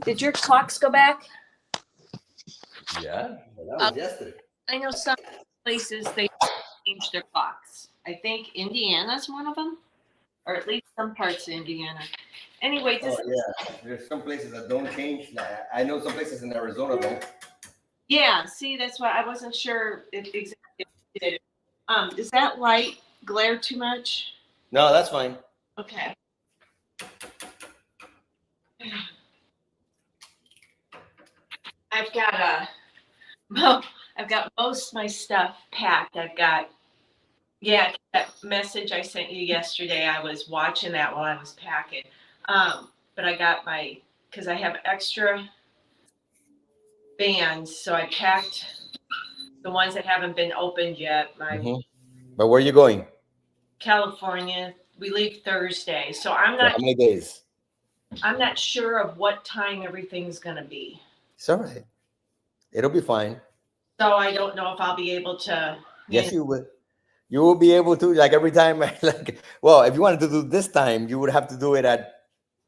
Did your clocks go back? Yeah, well, that was yesterday. I know some places they change their clocks. I think Indiana's one of them, or at least some parts of Indiana. Anyway, Yeah, there's some places that don't change. I know some places in Arizona don't. Yeah, see, that's why I wasn't sure if exactly if it did. Does that light glare too much? No, that's fine. Okay. I've got I've got most of my stuff packed. I've got, yeah, that message I sent you yesterday. I was watching that while I was packing. But I got because I have extra bands, so I packed the ones that haven't been opened yet. But where are you going? California. We leave Thursday, so I'm For not. how many days? I'm not sure of what time everything's gonna be. It's all right. It'll be fine. So I don't know if I'll be able to. Yes, you will. You will be able to, like every time. Like, well, if you wanted to do this time, you would have to do it at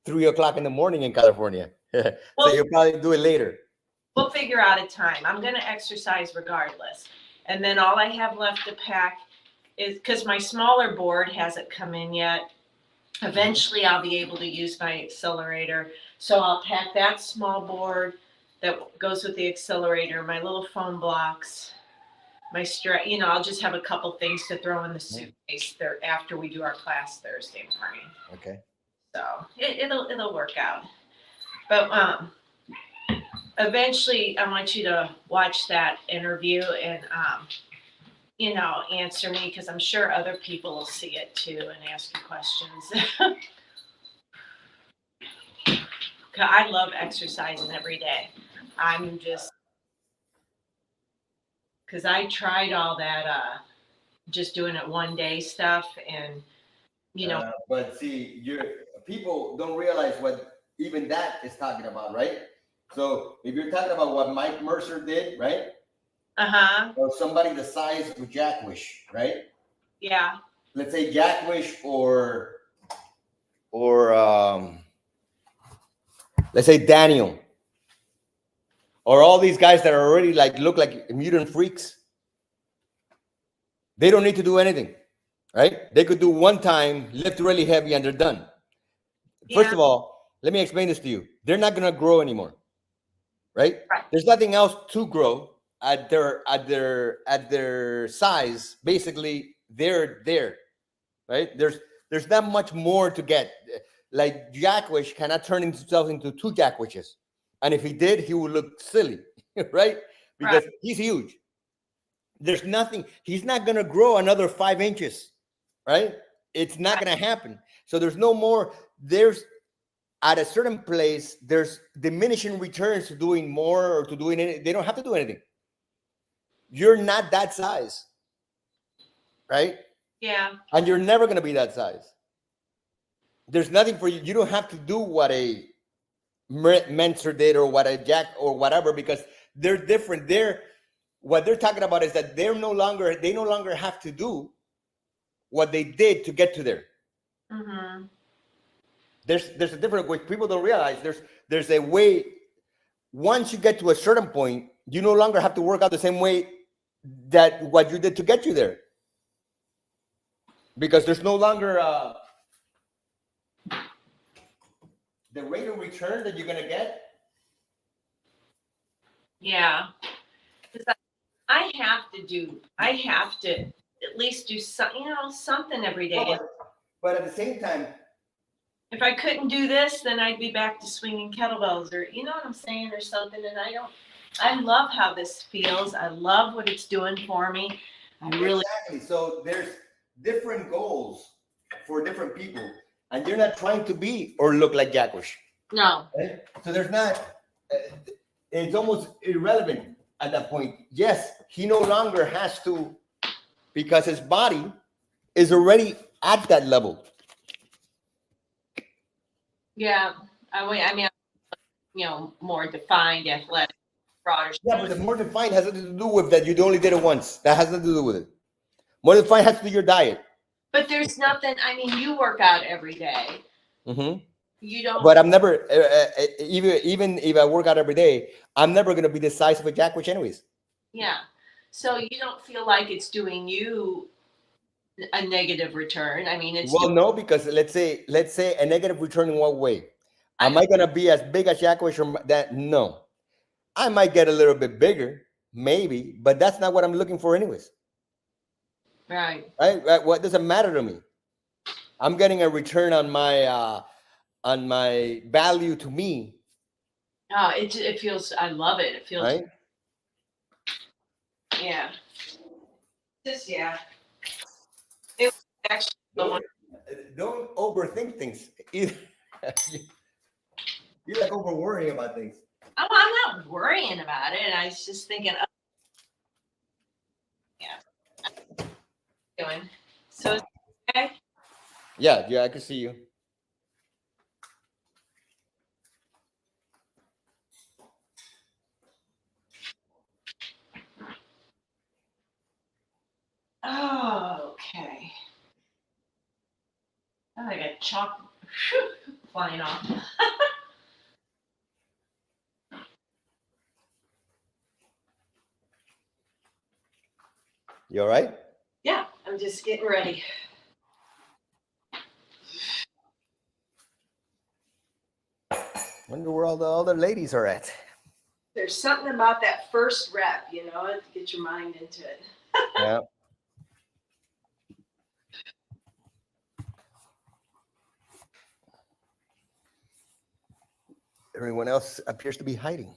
3 o'clock in the morning in California. So you'll probably do it later. We'll figure out a time. I'm gonna exercise regardless, and then all I have left to pack is because my smaller board hasn't come in yet. Eventually, I'll be able to use my accelerator, so I'll pack that small board that goes with the accelerator, my little phone blocks, my I'll just have a couple things to throw in the suitcase there after we do our class Thursday morning. Okay. So it'll work out. But eventually, I want you to watch that interview and answer me, because I'm sure other people will see it too and ask you questions. I love exercising every day. I'm just, because I tried all that just doing it one day stuff, and but see, people don't realize what even that is talking about, right? So if you're talking about what Mike Mercer did, right? Or somebody the size of Jack Wish, right? Yeah. Let's say Jack Wish or let's say Daniel, or all these guys that are already look like mutant freaks. They don't need to do anything, right? They could do one time, lift really heavy, and they're done. Yeah. First of all, let me explain this to you. They're not going to grow anymore, right? There's nothing else to grow at their size. Basically, they're there, right? There's not much more to get. Like Jack Wish cannot turn himself into two Jack Wishes, and if he did, he would look silly, right? Because he's huge. There's nothing. He's not going to grow another 5 inches, right? It's not going to happen. So there's no more. There's at a certain place, there's diminishing returns to doing more or to doing anything. They don't have to do anything. You're not that size, right? Yeah. And you're never going to be that size. There's nothing for you. You don't have to do what a Mentor did or what a Jack or whatever, because they're different. What they're talking about is that they no longer have to do what they did to get to there. Mm-hmm. There's a different way. People don't realize there's a way. Once you get to a certain point, you no longer have to work out the same way that what you did to get you there, because there's no longer the rate of return that you're gonna get. Yeah. I have to at least do something every day. But at the same time, if I couldn't do this, then I'd be back to swinging kettlebells, or you know what I'm saying, or something. And I love how this feels. I love what it's doing for me. Exactly. So there's different goals for different people, and you're not trying to be or look like Jack Wish. No. Right? So there's not. It's almost irrelevant at that point. Yes, he no longer has to, because his body is already at that level. Yeah, I mean, more defined, athletic, broader. Yeah, but the more defined has nothing to do with that. You only did it once. That has nothing to do with it. More defined has to do with your diet. But there's nothing. I mean, you work out every day. Mm-hmm. You don't. But I'm never, even if I work out every day, I'm never going to be the size of a jack witch anyways. Yeah. So you don't feel like it's doing you a negative return. I mean, it's Well, no, because let's say a negative return in what way? I Am I going to be as big as jack witch or that? No, I might get a little bit bigger, maybe, but that's not what I'm looking for anyways. right. Right? What doesn't matter to me? I'm getting a return on my value to me, Oh, it feels. I love it. It feels. right? Yeah. Just yeah. It was actually the one. Don't overthink things either. You're like over worrying about things. I'm not worrying about it. I was just thinking. Oh, yeah. Going. So okay. Yeah, I can see you. Oh, okay. Oh, I got chalk flying off. You all right? Yeah, I'm just getting ready. Wonder where all the other ladies are at. There's something about that first rep, you know, to get your mind into it. Yeah. Everyone else appears to be hiding.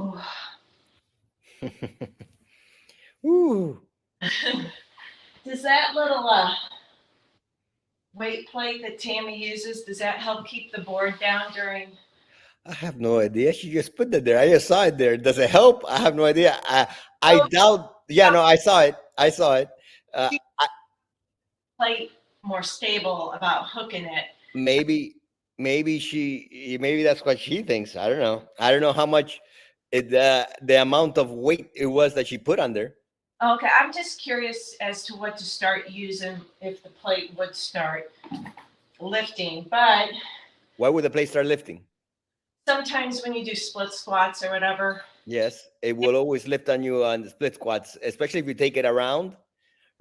Ooh. Ooh. Does that little weight plate that Tammy uses, does that help keep the board down during? I have no idea. She just put that there. I just saw it there. Does it help? I have no idea. I doubt. Yeah, no, I saw it. I saw it. Uh, Plate more stable about hooking it. maybe, maybe that's what she thinks. I don't know. I don't know how much the amount of weight it was that she put on there. Okay, I'm just curious as to what to start using if the plate would start lifting. But Why would the plate start lifting? sometimes when you do split squats or whatever. Yes, it will always lift on you on the split squats, especially if you take it around,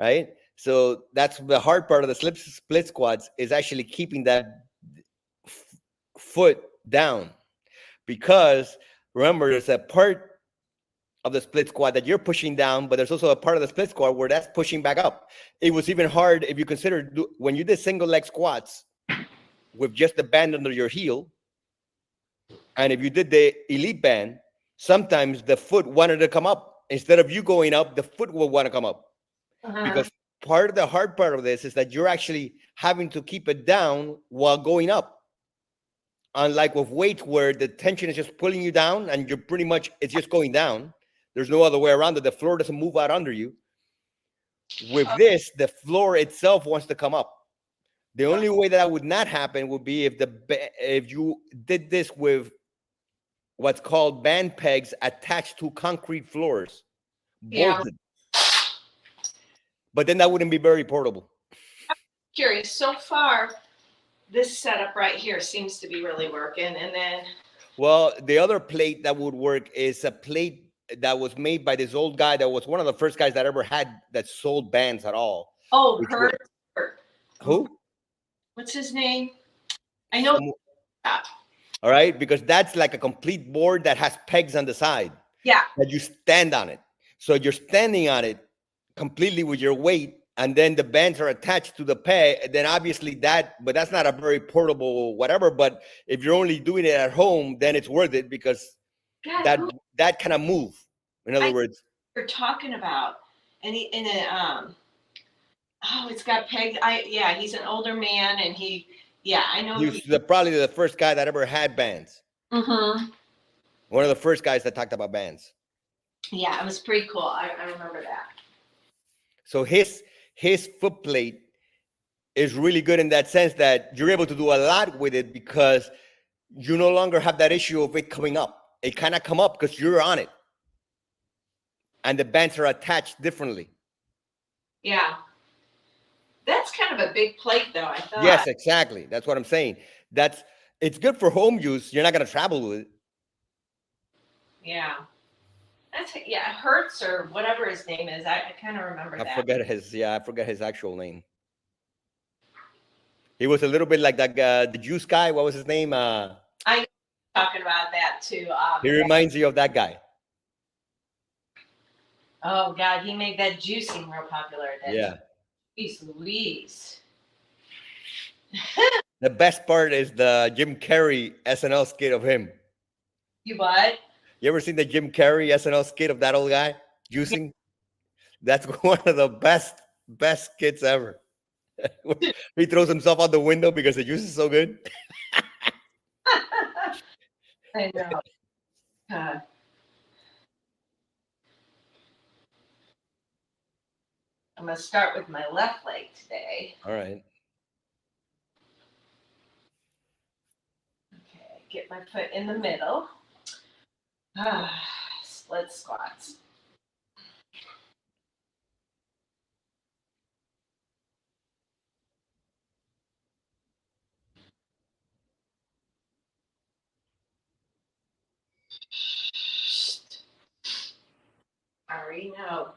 right? So that's the hard part of the split squats is actually keeping that foot down, because remember, there's a part of the split squat that you're pushing down, but there's also a part of the split squat where that's pushing back up. It was even hard if you consider when you did single leg squats with just the band under your heel, and if you did the elite band, sometimes the foot wanted to come up. Instead of you going up, the foot will want to come up. Because part of the hard part of this is that you're actually having to keep it down while going up. Unlike with weight, where the tension is just pulling you down and you're pretty much, it's just going down. There's no other way around it. The floor doesn't move out under you. With this, the floor itself wants to come up. The only way that would not happen would be if you did this with what's called band pegs attached to concrete floors, Yeah. bolted. But then that wouldn't be very portable. Curious. So far, this setup right here seems to be really working. And then, Well, the other plate that would work is a plate that was made by this old guy that was one of the first guys that ever had that sold bands at all. oh, Which her. Who? What's his name? I know. All right, because that's like a complete board that has pegs on the side. Yeah. That you stand on it. So you're standing on it completely with your weight, and then the bands are attached to the peg. Then obviously but that's not a very portable whatever. But if you're only doing it at home, then it's worth it because God, that kind of move. In other words, you're talking about, and it's got pegs. He's an older man, and I know. He was probably the first guy that ever had bands. Mm-hmm. One of the first guys that talked about bands. Yeah, it was pretty cool. I remember that. So his foot plate is really good in that sense that you're able to do a lot with it because you no longer have that issue of it coming up. It kind of come up because you're on it. And the bands are attached differently. Yeah. That's kind of a big plate though, I thought. Yes, exactly. That's what I'm saying. It's good for home use. You're not going to travel with it. Yeah. Hertz or whatever his name is. I kind of remember that. I forget his actual name. He was a little bit like that the juice guy. What was his name? I know talking about that too. He reminds you of that guy. Oh God, he made that juicing real popular. Yeah. Jeez Louise. The best part is the Jim Carrey SNL skit of him. You what? You ever seen the Jim Carrey SNL skit of that old guy juicing? Yeah. That's one of the best skits ever. He throws himself out the window because the juice is so good. I know. I'm going to start with my left leg today. All right. Okay, get my foot in the middle. Split squats. I already know.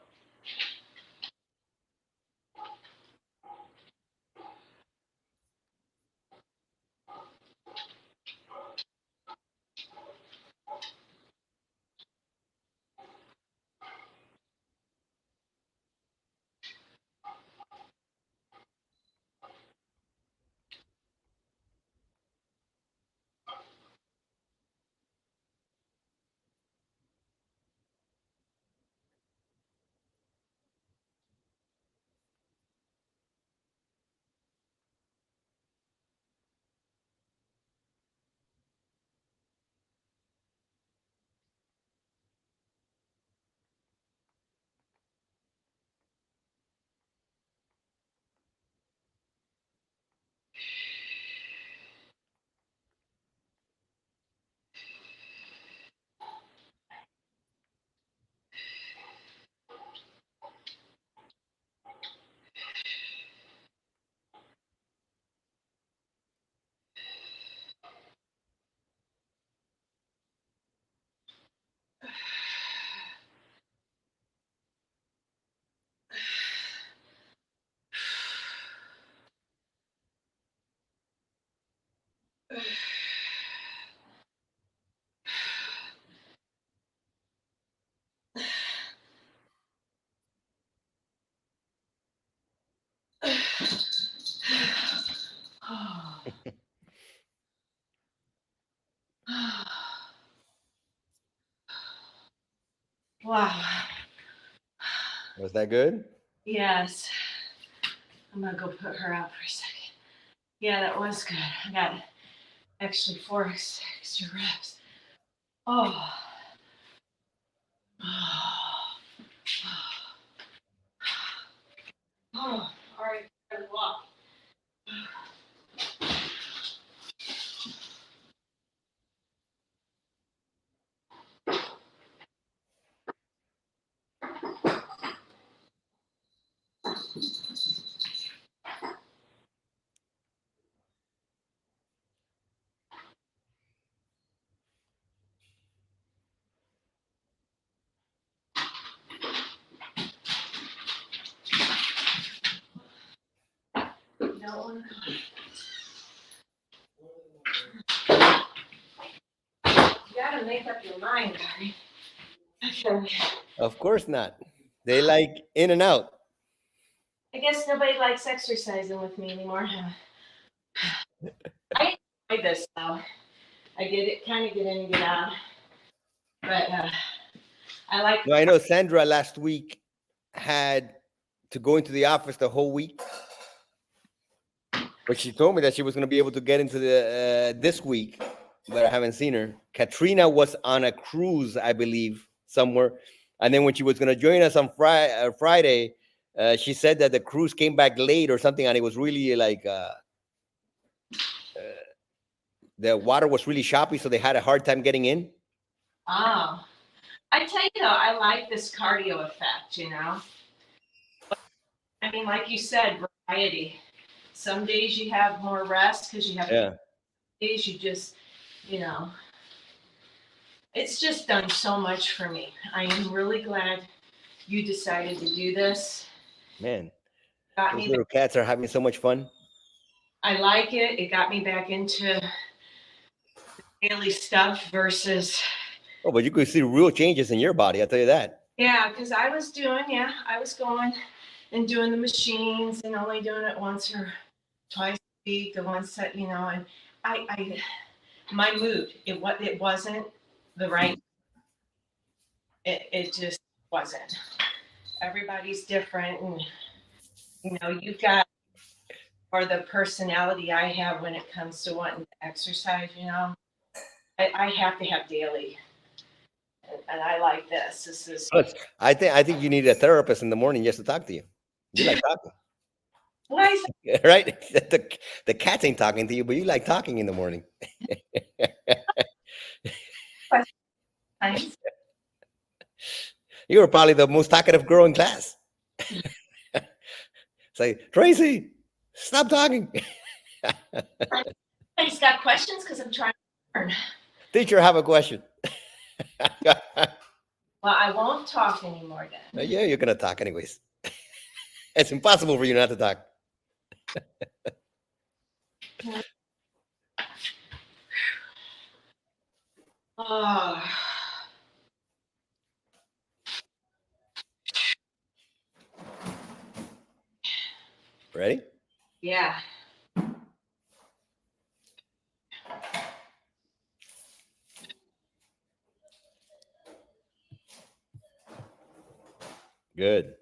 Wow. Was that good? Yes. I'm going to go put her out for a second. Yeah, that was good. I got actually 4 extra reps. Oh. Oh. All right. Walk. don't want to. You gotta make up your mind, Gary. Okay. Of course not. They like in and out. I guess nobody likes exercising with me anymore. I enjoy this though. I get it, kind of get in and get out, but I like. No, I know Sandra last week had to go into the office the whole week, but she told me that she was going to be able to get into the this week, but I haven't seen her. Katrina was on a cruise, I believe, somewhere, and then when she was going to join us on Friday, she said that the cruise came back late or something, and it was really like the water was really choppy, so they had a hard time getting in. Oh, I tell you though, I like this cardio effect. You know, I mean, like you said, variety. Some days you have more rest because you have. Yeah. Days you just, you know, it's just done so much for me. I am really glad you decided to do this. Man, Got those me. little cats are having so much fun. I like it. It got me back into daily stuff versus. Oh, but you could see real changes in your body. I'll tell you that. Yeah, because I was going and doing the machines and only doing it once or twice a week, the ones that, you know, and I my mood, it wasn't the right, it just wasn't. Everybody's different, and you know, you've got or the personality I have when it comes to wanting to exercise, you know. I have to have daily. And I like this. This is Plus, I think you need a therapist in the morning just to talk to you. You like talking, why is right? The cats ain't talking to you, but you like talking in the morning. that nice? You were probably the most talkative girl in class. Say, Tracy, stop talking. I just got questions because I'm trying to learn. Teacher, I have a question. Well, I won't talk anymore then. Yeah, you're gonna talk anyways. It's impossible for you not to talk. Oh, Ready? yeah. Good.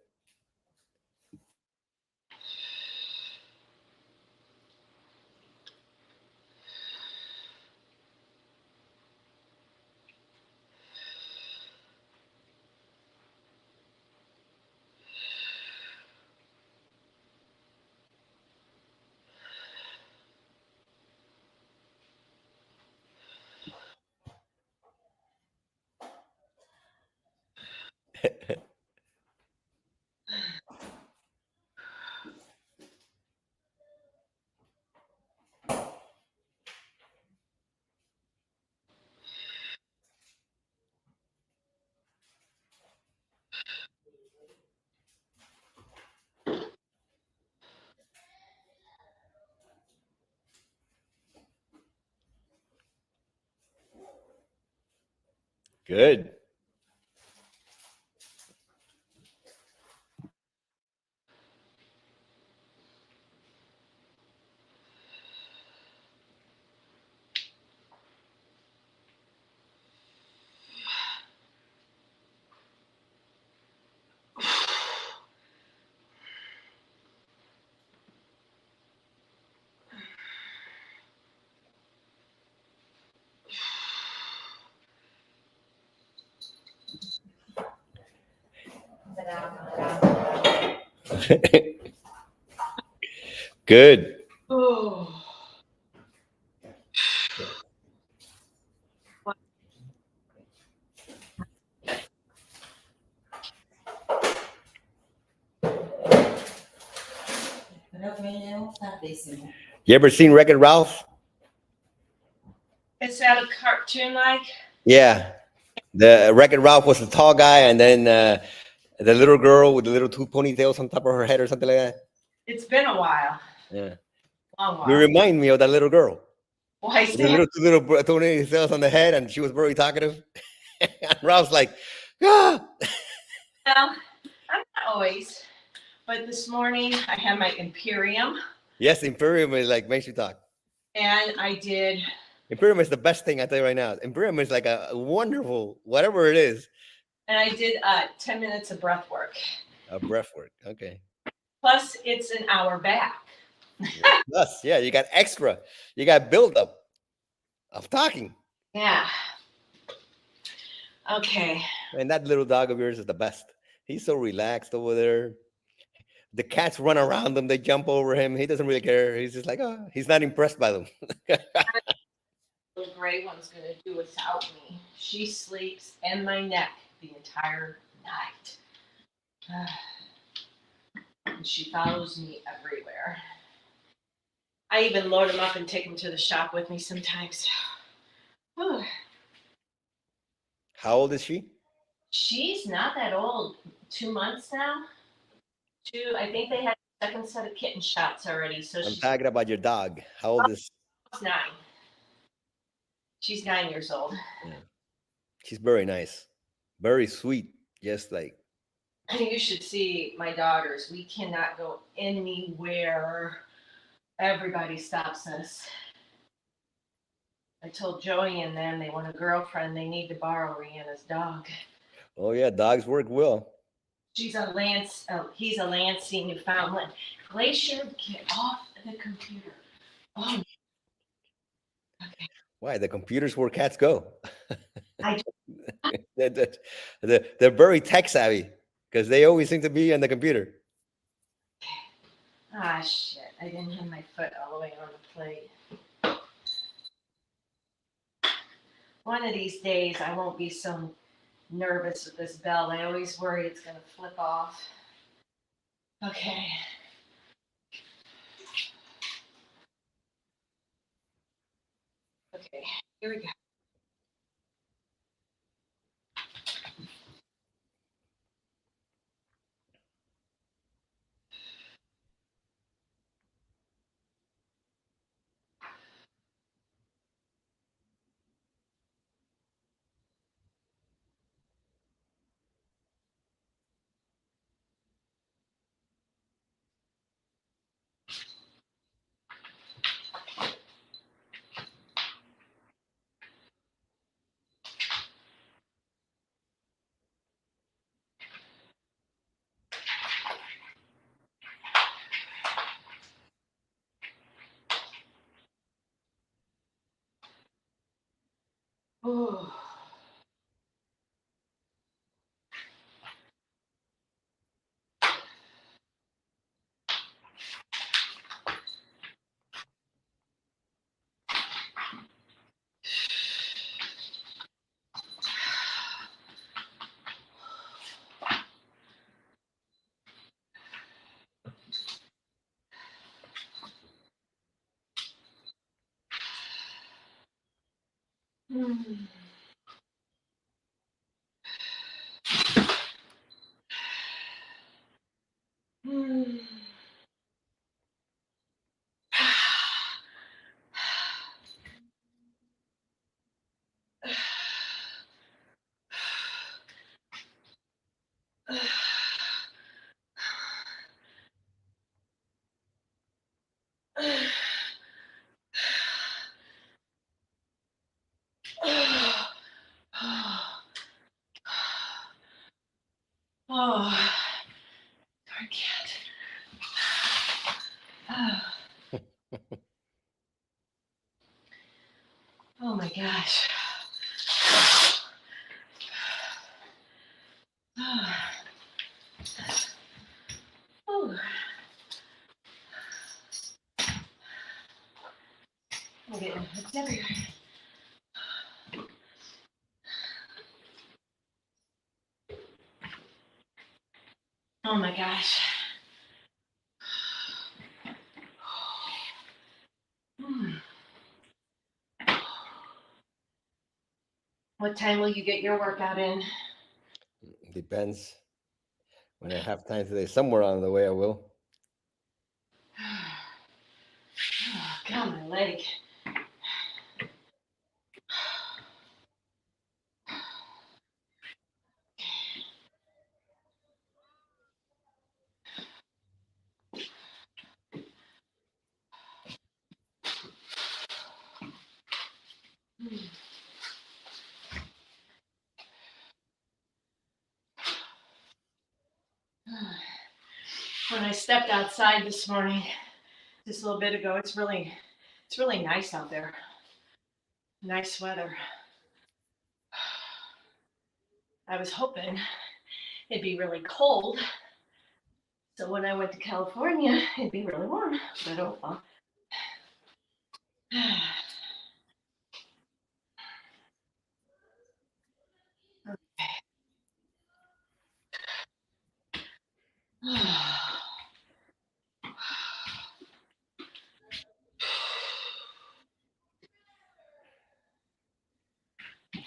Good. Good. Oh. You ever seen Wreck-It Ralph? Is that a cartoon like? Yeah. The Wreck-It Ralph was the tall guy, and then the little girl with the little two ponytails on top of her head or something like that. It's been a while. Yeah. long You walk. remind me of that little girl. Why is The that? little two little toenails on the head, and she was very talkative. And Ralph's like, ah. Well, I'm not always. But this morning I had my Imperium Yes, Imperium is like makes you talk. and I did, Imperium is the best thing I tell you right now. Imperium is like a wonderful whatever it is. 10 minutes of breath work. A breath work. Okay. Plus, it's an hour back. Plus, yeah, you got extra. You got buildup of talking. Yeah. Okay. And that little dog of yours is the best. He's so relaxed over there. The cats run around him. They jump over him. He doesn't really care. He's just like, oh, he's not impressed by them. The gray one's going to do without me. She sleeps in my neck the entire night. And she follows me everywhere. I even load him up and take him to the shop with me sometimes. Whew. How old is she? She's not that old. 2 months now. I think they had a second set of kitten shots already. So I'm she's talking about your dog. How old is? 9. She's 9 years old. Yeah. She's very nice, very sweet. Just like You should see my daughters. We cannot go anywhere. Everybody stops us. I told Joey and them they want a girlfriend. They need to borrow Rihanna's dog. oh yeah, dogs work well. She's a Lance. He's a Lancey Newfoundland. Glacier, get off the computer. Oh, okay. Why? The computer's where cats go. I they're very tech savvy because they always seem to be on the computer. shit! I didn't have my foot all the way on the plate. One of these days, I won't be so nervous with this belt. I always worry it's gonna flip off. Okay. Okay, here we go. Ooh. Hmm. Hmm. Oh, I can't. Oh my gosh. Oh. I'm getting hooked everywhere. Oh my gosh. Hmm. What time will you get your workout in? Depends. When I have time today, somewhere on the way I will. leg. When I stepped outside this morning, just a little bit ago, it's really nice out there. Nice weather. I was hoping it'd be really cold, so when I went to California, it'd be really warm. But oh well.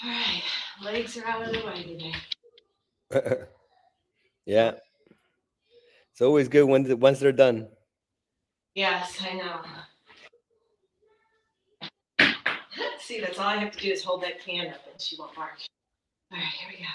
All right, legs are out of the way today. Yeah. It's always good once they're done. Yes, I know. See, that's all I have to do is hold that can up and she won't bark. All right, here we go.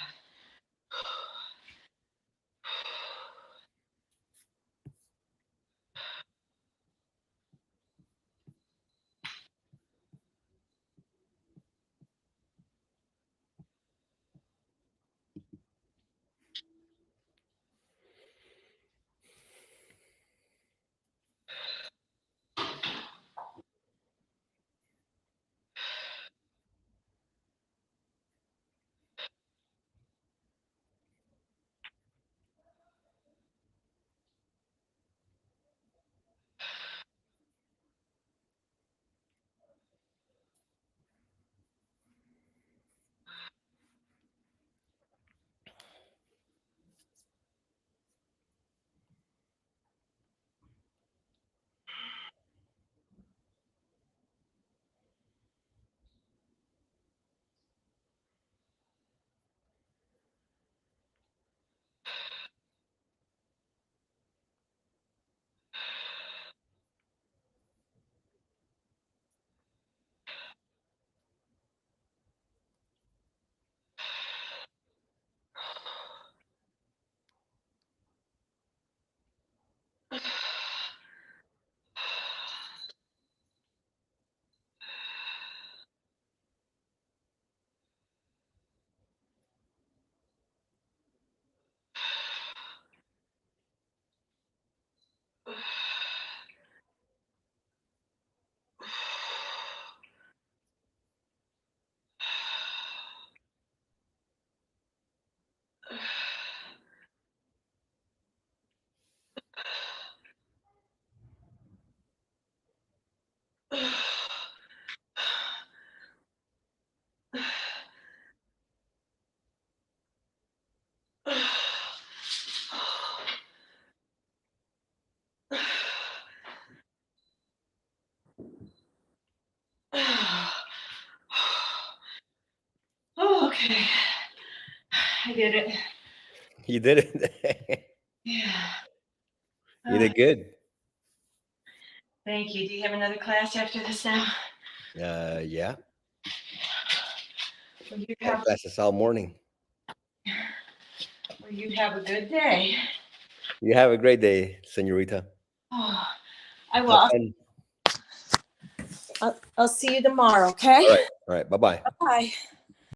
Oh, okay. I did it. You did it. Yeah. You did good. Thank you. Do you have another class after this now? Yeah. Well, you Got have, classes all morning. well, you have a good day. You have a great day, senorita. Oh, I Have will. fun. I'll see you tomorrow, okay? All right. Bye-bye. Bye.